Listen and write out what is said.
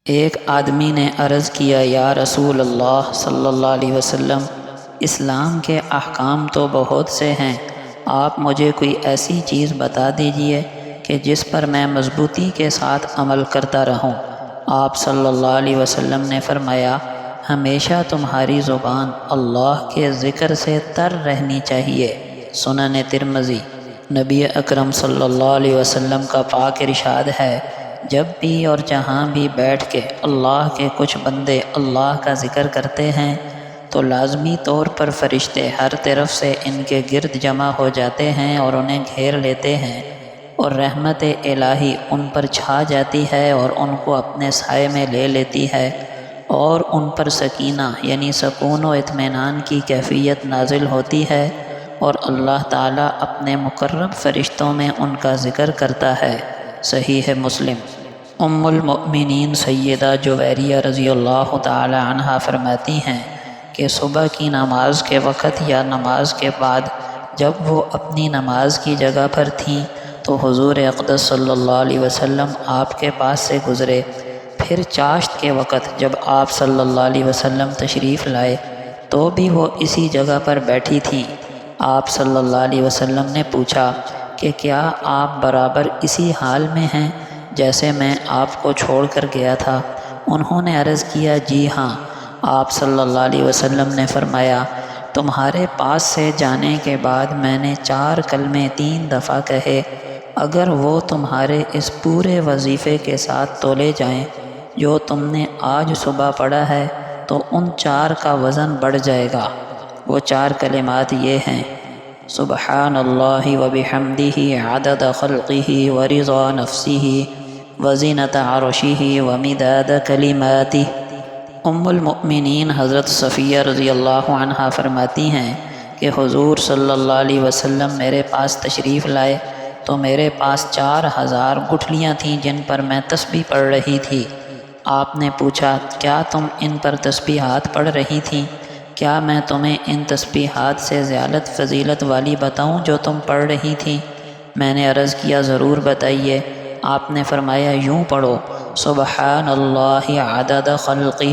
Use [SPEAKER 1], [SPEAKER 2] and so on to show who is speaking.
[SPEAKER 1] ایک آدمی نے عرض کیا، یا رسول اللہ صلی اللہ علیہ وسلم، اسلام کے احکام تو بہت سے ہیں، آپ مجھے کوئی ایسی چیز بتا دیجئے کہ جس پر میں مضبوطی کے ساتھ عمل کرتا رہوں۔ آپ صلی اللہ علیہ وسلم نے فرمایا، ہمیشہ تمہاری زبان اللہ کے ذکر سے تر رہنی چاہیے۔ سنن ترمذی۔ نبی اکرم صلی اللہ علیہ وسلم کا پاک ارشاد ہے، جب بھی اور جہاں بھی بیٹھ کے اللہ کے کچھ بندے اللہ کا ذکر کرتے ہیں تو لازمی طور پر فرشتے ہر طرف سے ان کے گرد جمع ہو جاتے ہیں اور انہیں گھیر لیتے ہیں، اور رحمت الہی ان پر چھا جاتی ہے اور ان کو اپنے سائے میں لے لیتی ہے، اور ان پر سکینہ یعنی سکون و اطمینان کی کیفیت نازل ہوتی ہے، اور اللہ تعالیٰ اپنے مقرب فرشتوں میں ان کا ذکر کرتا ہے۔ صحیح مسلم۔ ام المؤمنین سیدہ جویریہ رضی اللہ تعالی عنہا فرماتی ہیں کہ صبح کی نماز کے وقت یا نماز کے بعد جب وہ اپنی نماز کی جگہ پر تھیں تو حضور اقدس صلی اللہ علیہ وسلم آپ کے پاس سے گزرے۔ پھر چاشت کے وقت جب آپ صلی اللہ علیہ وسلم تشریف لائے تو بھی وہ اسی جگہ پر بیٹھی تھیں۔ آپ صلی اللہ علیہ وسلم نے پوچھا کہ کیا آپ برابر اسی حال میں ہیں جیسے میں آپ کو چھوڑ کر گیا تھا؟ انہوں نے عرض کیا، جی ہاں۔ آپ صلی اللہ علیہ وسلم نے فرمایا، تمہارے پاس سے جانے کے بعد میں نے 4 کلمے 3 دفعہ کہے، اگر وہ تمہارے اس پورے وظیفے کے ساتھ تولے جائیں جو تم نے آج صبح پڑھا ہے تو ان 4 کا وزن بڑھ جائے گا۔ وہ 4 کلمات یہ ہیں، سبحان اللہ وبحمدہ عدد خلقہ ورضا نفسہ وزینۃ عرشہ ومداد کلماتہ۔ ام المؤمنین حضرت صفیہ رضی اللہ عنہا فرماتی ہیں کہ حضور صلی اللہ علیہ وسلم میرے پاس تشریف لائے تو میرے پاس 4000 گٹھلیاں تھیں جن پر میں تسبیح پڑھ رہی تھی۔ آپ نے پوچھا، کیا تم ان پر تسبیحات پڑھ رہی تھیں؟ کیا میں تمہیں ان تسبیحات سے زیادت فضیلت والی بتاؤں جو تم پڑھ رہی تھیں؟ میں نے عرض کیا، ضرور بتائیے۔ آپ نے فرمایا، یوں پڑھو، سبحان اللہ عدد خلقہ